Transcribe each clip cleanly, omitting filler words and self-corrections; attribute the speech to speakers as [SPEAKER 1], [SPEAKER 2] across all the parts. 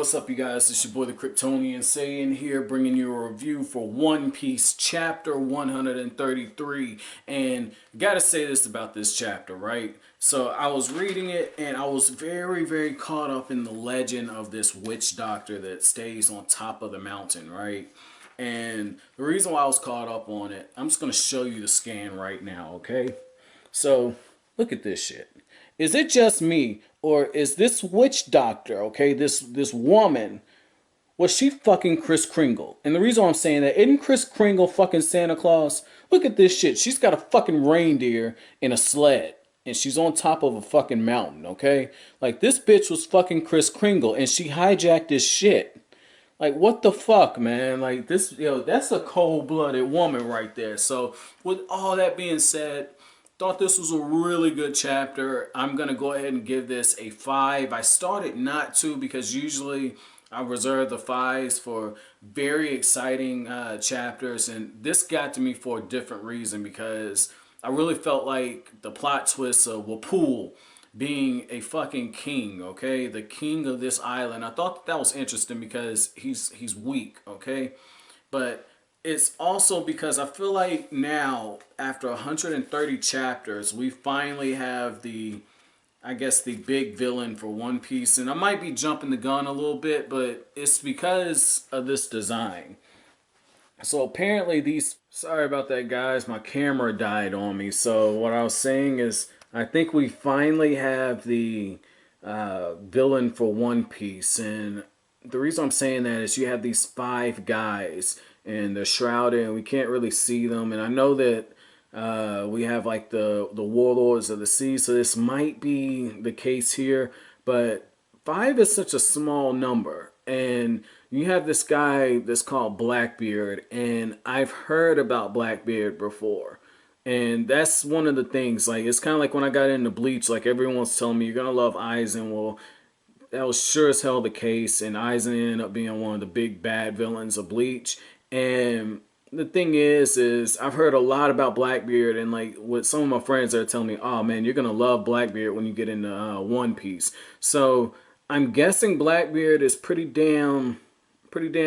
[SPEAKER 1] what's up, you guys? It's your boy the Kryptonian saying here, bringing you a review for One Piece chapter 133. And gotta say this about this chapter, right? So I was reading it and I was very caught up in the legend of this witch doctor that stays on top of the mountain, right? And the reason why I was caught up on it, I'm just gonna show you the scan right now, okay? So look at this shit. Is it just me, or is this witch doctor, okay, this woman, was she fucking Kris Kringle? And the reason why I'm saying that, isn't Kris Kringle fucking Santa Claus? Look at this shit. She's got a fucking reindeer in a sled, and she's on top of a fucking mountain, okay? Like, this bitch was fucking Kris Kringle, and she hijacked this shit. Like, what the fuck, man? Like, this, that's a cold-blooded woman right there. So, with all that being said, thought this was a really good chapter. I'm going to go ahead and give this a 5. I started not to because usually I reserve the 5s for very exciting chapters. And this got to me for a different reason because I really felt like the plot twist of Wapol being a fucking king, okay? The king of this island. I thought that was interesting because he's weak, okay? But it's also because I feel like now, after 130 chapters, we finally have the, I guess, the big villain for One Piece. And I might be jumping the gun a little bit, but it's because of this design. So apparently these, sorry about that, guys, my camera died on me. So what I was saying is, I think we finally have the villain for One Piece. And the reason I'm saying that is you have these 5 guys and they're shrouded and we can't really see them. And I know that we have like the warlords of the sea, so this might be the case here. But 5 is such a small number. And you have this guy that's called Blackbeard, and I've heard about Blackbeard before. And that's one of the things, like, it's kind of like when I got into Bleach, like everyone's telling me, you're going to love Aizen. Well, that was sure as hell the case, and Aizen ended up being one of the big bad villains of Bleach. And the thing is I've heard a lot about Blackbeard, and like with some of my friends that are telling me, oh man, you're gonna love Blackbeard when you get into One Piece. So I'm guessing Blackbeard is pretty damn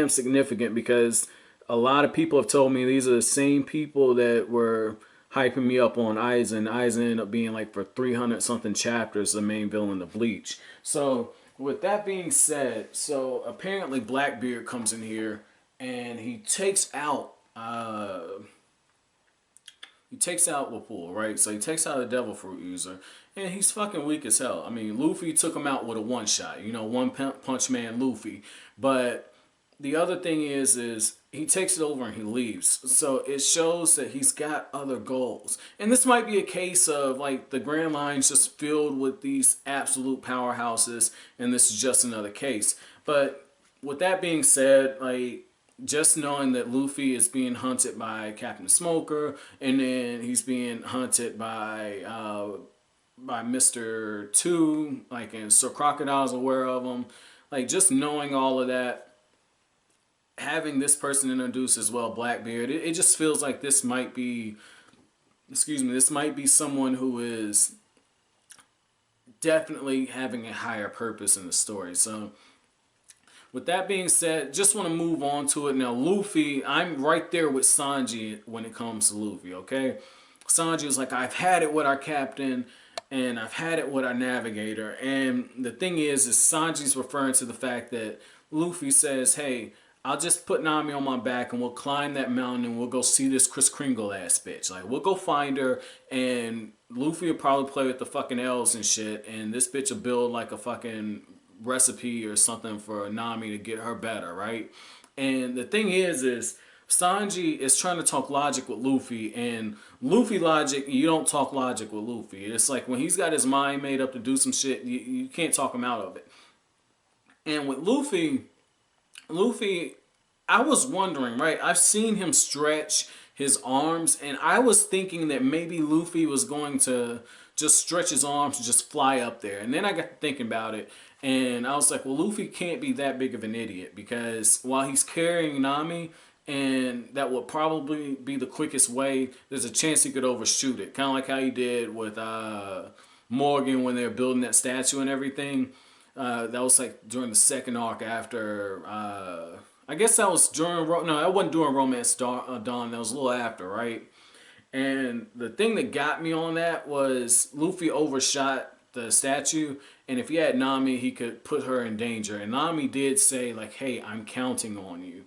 [SPEAKER 1] significant because a lot of people have told me these are the same people that were hyping me up on Aizen. Aizen ended up being like for 300 something chapters the main villain of Bleach. So with that being said, so apparently Blackbeard comes in here and he takes out Wapol, right? So he takes out a devil fruit user, and he's fucking weak as hell. I mean, Luffy took him out with a one shot, one punch man Luffy. But the other thing is he takes it over and he leaves. So it shows that he's got other goals. And this might be a case of like the Grand Line's just filled with these absolute powerhouses, and this is just another case. But with that being said, like, just knowing that Luffy is being hunted by Captain Smoker, and then he's being hunted by Mr. Two, like, and Sir Crocodile's aware of him. Like, just knowing all of that, having this person introduced as well, Blackbeard, it just feels like this might be, this might be someone who is definitely having a higher purpose in the story. So with that being said, just want to move on to it. Now, Luffy, I'm right there with Sanji when it comes to Luffy, okay? Sanji is like, I've had it with our captain, and I've had it with our navigator. And the thing is Sanji's referring to the fact that Luffy says, hey, I'll just put Nami on my back, and we'll climb that mountain, and we'll go see this Kris Kringle ass bitch. Like, we'll go find her, and Luffy will probably play with the fucking elves and shit, and this bitch will build like a fucking recipe or something for Nami to get her better, right? And the thing is Sanji is trying to talk logic with Luffy, and Luffy logic, you don't talk logic with Luffy. It's like when he's got his mind made up to do some shit, you can't talk him out of it. And with Luffy, I was wondering, right? I've seen him stretch his arms, and I was thinking that maybe Luffy was going to just stretch his arms and just fly up there. And then I got to thinking about it, and I was like, well, Luffy can't be that big of an idiot, because while he's carrying Nami, and that would probably be the quickest way, there's a chance he could overshoot it. Kind of like how he did with Morgan when they were building that statue and everything. That was like during the second arc after. I guess that was during. No, that wasn't during Romance Dawn. That was a little after, right? And the thing that got me on that was Luffy overshot the statue, and if he had Nami, he could put her in danger. And Nami did say like, "Hey, I'm counting on you,"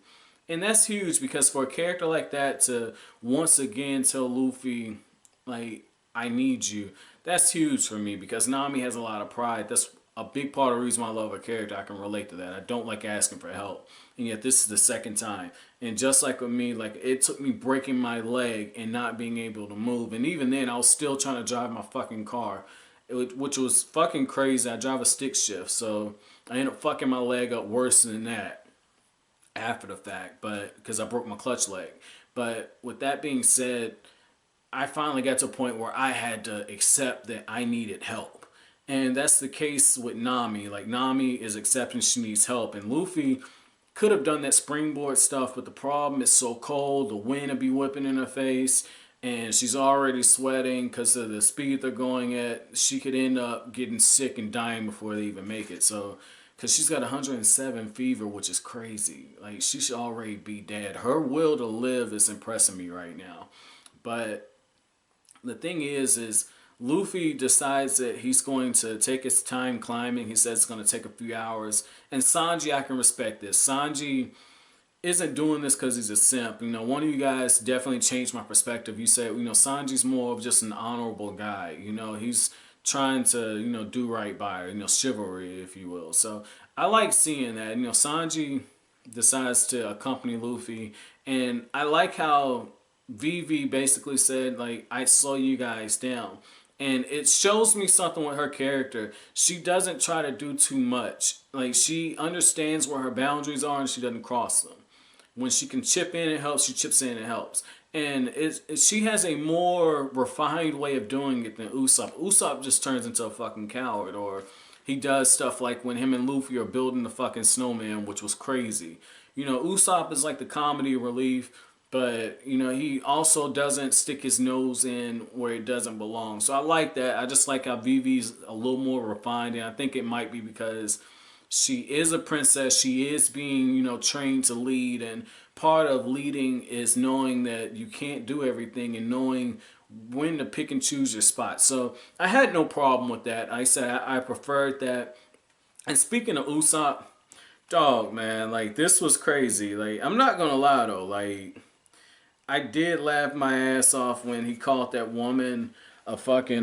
[SPEAKER 1] and that's huge because for a character like that to once again tell Luffy, like, "I need you," that's huge for me because Nami has a lot of pride. That's a big part of the reason why I love her character. I can relate to that. I don't like asking for help, and yet this is the second time. And just like with me, like it took me breaking my leg and not being able to move, and even then I was still trying to drive my fucking car, which was fucking crazy. I drive a stick shift, so I ended up fucking my leg up worse than that after the fact, but because I broke my clutch leg. But with that being said, I finally got to a point where I had to accept that I needed help. And that's the case with Nami. Like, Nami is accepting she needs help. And Luffy could have done that springboard stuff, but the problem is so cold, the wind would be whipping in her face, and she's already sweating because of the speed they're going at. She could end up getting sick and dying before they even make it. So, because she's got 107 fever, which is crazy. Like, she should already be dead. Her will to live is impressing me right now. But the thing is Luffy decides that he's going to take his time climbing. He says it's going to take a few hours. And Sanji, I can respect this. Sanji isn't doing this because he's a simp. You know, one of you guys definitely changed my perspective. You said, you know, Sanji's more of just an honorable guy. You know, he's trying to, you know, do right by her. You know, chivalry, if you will. So I like seeing that. You know, Sanji decides to accompany Luffy. And I like how Vivi basically said, like, I slow you guys down. And it shows me something with her character. She doesn't try to do too much. Like, she understands where her boundaries are and she doesn't cross them. When she can chip in, it helps. She chips in, it helps. And she has a more refined way of doing it than Usopp. Usopp just turns into a fucking coward. Or he does stuff like when him and Luffy are building the fucking snowman, which was crazy. You know, Usopp is like the comedy relief. But, you know, he also doesn't stick his nose in where it doesn't belong. So I like that. I just like how Vivi's a little more refined. And I think it might be because she is a princess. She is being, you know, trained to lead. And part of leading is knowing that you can't do everything and knowing when to pick and choose your spot. So I had no problem with that. I said I preferred that. And speaking of Usopp, dog, man, like, this was crazy. Like, I'm not going to lie, though. Like, I did laugh my ass off when he called that woman a fucking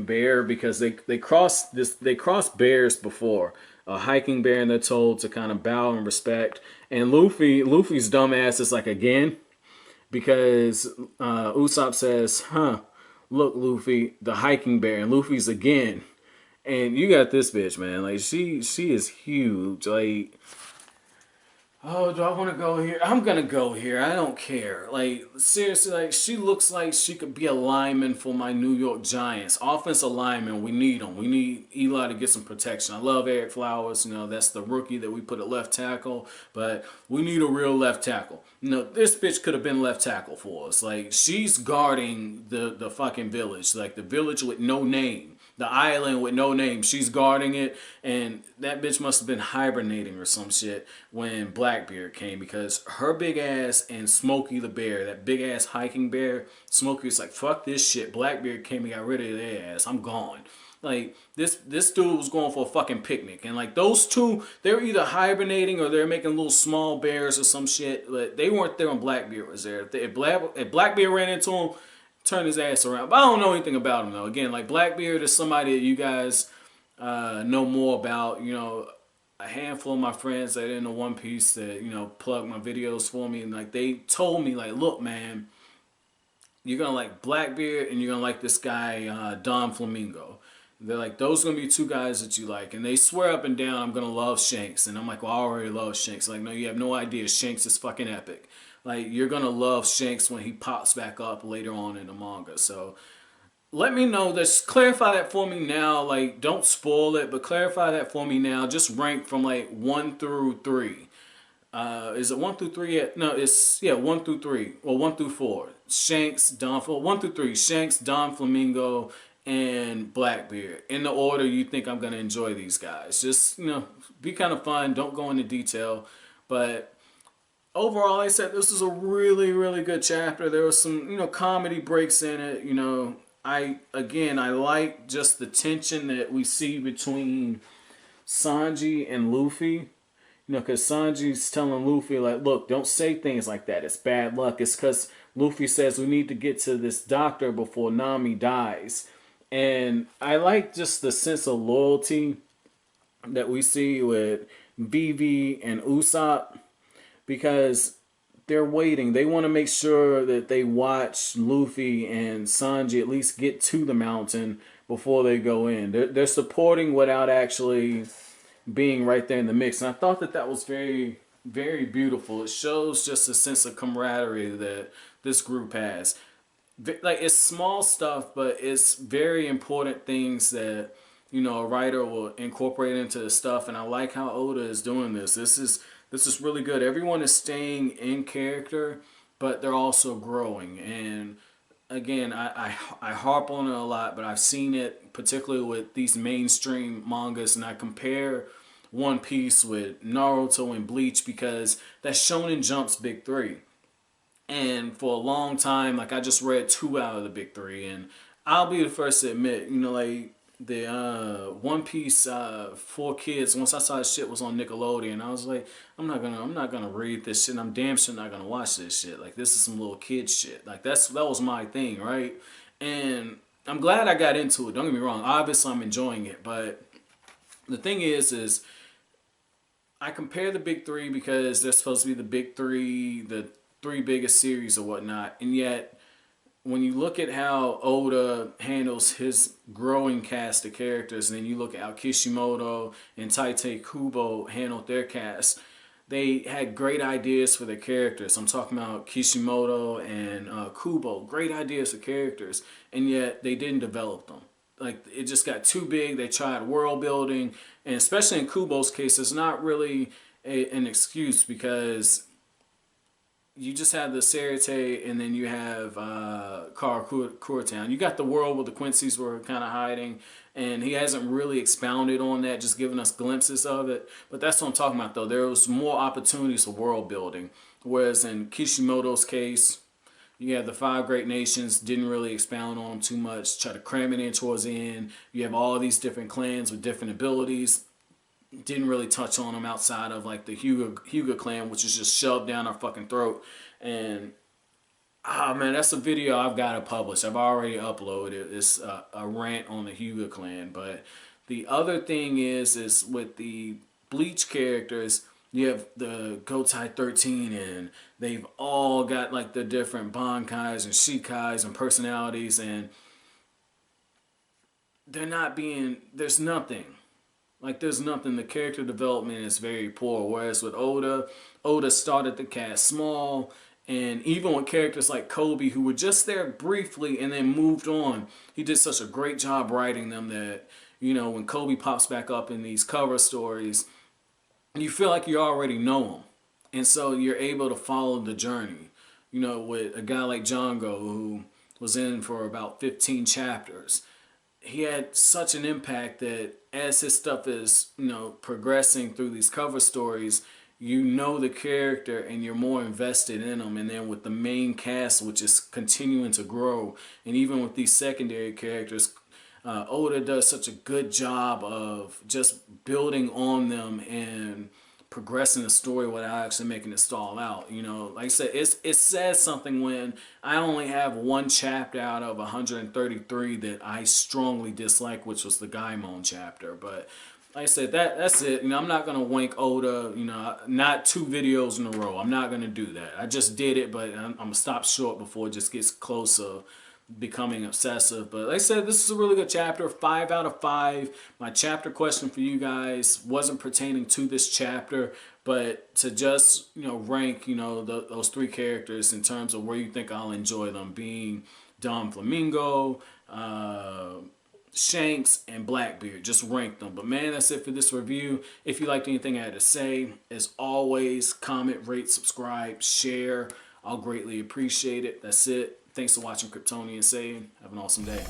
[SPEAKER 1] bear because they crossed bears before, a hiking bear, and they're told to kind of bow and respect. And Luffy's dumb ass is like, again, because Usopp says, "Huh, look, Luffy, the hiking bear," and Luffy's again, and you got this bitch, man. Like, she is huge. Like, oh, do I want to go here? I'm going to go here. I don't care. Like, seriously, like, she looks like she could be a lineman for my New York Giants. Offensive lineman, we need them. We need Eli to get some protection. I love Eric Flowers. You know, that's the rookie that we put at left tackle. But we need a real left tackle. You know, this bitch could have been left tackle for us. Like, she's guarding the fucking village. Like, the village with no name. The island with no name. She's guarding it, and that bitch must have been hibernating or some shit when Blackbeard came, because her big ass and Smokey the bear, that big ass hiking bear, Smokey was like, fuck this shit. Blackbeard came and got rid of their ass. I'm gone. Like, this dude was going for a fucking picnic, and like, those two, they were either hibernating or they're making little small bears or some shit, but they weren't there when Blackbeard was there. If Blackbeard ran into him, turn his ass around. But I don't know anything about him, though. Again, like, Blackbeard is somebody that you guys know more about. You know, a handful of my friends that are in the One Piece that, you know, plug my videos for me. And, like, they told me, like, look, man, you're going to like Blackbeard and you're going to like this guy, Don Flamingo. They're like, those are going to be two guys that you like. And they swear up and down, I'm going to love Shanks. And I'm like, well, I already love Shanks. Like, no, you have no idea. Shanks is fucking epic. Like, you're going to love Shanks when he pops back up later on in the manga. So, let me know. Just clarify that for me now. Like, don't spoil it, but clarify that for me now. Just rank from, like, 1 through 3. Is it 1 through 3 yet? No, it's, yeah, 1 through 3. Well, 1 through 4. Shanks, 1 through 3. Shanks, Don Flamingo, and Blackbeard. In the order you think I'm going to enjoy these guys. Just, be kind of fun. Don't go into detail. But overall, like I said, this is a really, really good chapter. There was some, comedy breaks in it. I like just the tension that we see between Sanji and Luffy. Because Sanji's telling Luffy, like, look, don't say things like that. It's bad luck. It's because Luffy says we need to get to this doctor before Nami dies. And I like just the sense of loyalty that we see with BV and Usopp, because they're waiting. They want to make sure that they watch Luffy and Sanji at least get to the mountain before they go in. They're supporting without actually being right there in the mix. And I thought that was very, very beautiful. It shows just a sense of camaraderie that this group has. Like, it's small stuff, but it's very important things that, a writer will incorporate into the stuff. And I like how Oda is doing this. This is really good. Everyone is staying in character, but they're also growing. And again, I harp on it a lot, but I've seen it particularly with these mainstream mangas, and I compare One Piece with Naruto and Bleach because that's Shonen Jump's big three. And for a long time, like, I just read 2 out of the big 3, and I'll be the first to admit, like, the One Piece 4Kids. Once I saw this shit was on Nickelodeon, I was like, I'm not gonna read this shit. And I'm damn sure not gonna watch this shit. Like, this is some little kid shit. Like, that was my thing, right? And I'm glad I got into it. Don't get me wrong. Obviously, I'm enjoying it, but the thing is I compare the big 3 because they're supposed to be the big 3, the 3 biggest series or whatnot, and yet when you look at how Oda handles his growing cast of characters, and then you look at how Kishimoto and Tite Kubo handled their cast, they had great ideas for their characters. I'm talking about Kishimoto and Kubo. Great ideas for characters, and yet they didn't develop them. Like, it just got too big. They tried world building, and especially in Kubo's case, it's not really an excuse because you just have the Serite, and then you have Karakura. You got the world where the Quincy's were kind of hiding, and he hasn't really expounded on that, just giving us glimpses of it. But that's what I'm talking about, though. There was more opportunities for world building, whereas in Kishimoto's case, you have the 5 great nations, didn't really expound on them too much, try to cram it in towards the end. You have all these different clans with different abilities. Didn't really touch on them outside of like the Hyuga clan, which is just shoved down our fucking throat. And man, that's a video I've got to publish. I've already uploaded it. It's a rant on the Hyuga clan. But the other thing is with the Bleach characters, you have the Gotai 13, and they've all got like the different Bankais and Shikais and personalities, and there's nothing. Like, there's nothing. The character development is very poor. Whereas with Oda started the cast small. And even with characters like Kobe, who were just there briefly and then moved on, he did such a great job writing them that, when Kobe pops back up in these cover stories, you feel like you already know him. And so you're able to follow the journey. With a guy like Django, who was in for about 15 chapters. He had such an impact that as his stuff is, progressing through these cover stories, the character and you're more invested in them. And then with the main cast, which is continuing to grow, and even with these secondary characters, Oda does such a good job of just building on them and progressing the story without actually making it stall out. Like I said, it says something when I only have 1 chapter out of 133 that I strongly dislike, which was the Gaimon chapter. But like I said, that's it. I'm not gonna wank Oda. Not 2 videos in a row. I'm not gonna do that. I just did it, but I'm gonna stop short before it just gets closer becoming obsessive. But like I said, this is a really good chapter. 5 out of 5. My chapter question for you guys wasn't pertaining to this chapter, but to just rank those 3 characters in terms of where you think I'll enjoy them, being Don Flamingo, Shanks, and Blackbeard. Just rank them. But man, that's it for this review. If you liked anything I had to say, as always, comment, rate, subscribe, share. I'll greatly appreciate it. That's it. Thanks for watching Kryptonian Saiyan. Have an awesome day.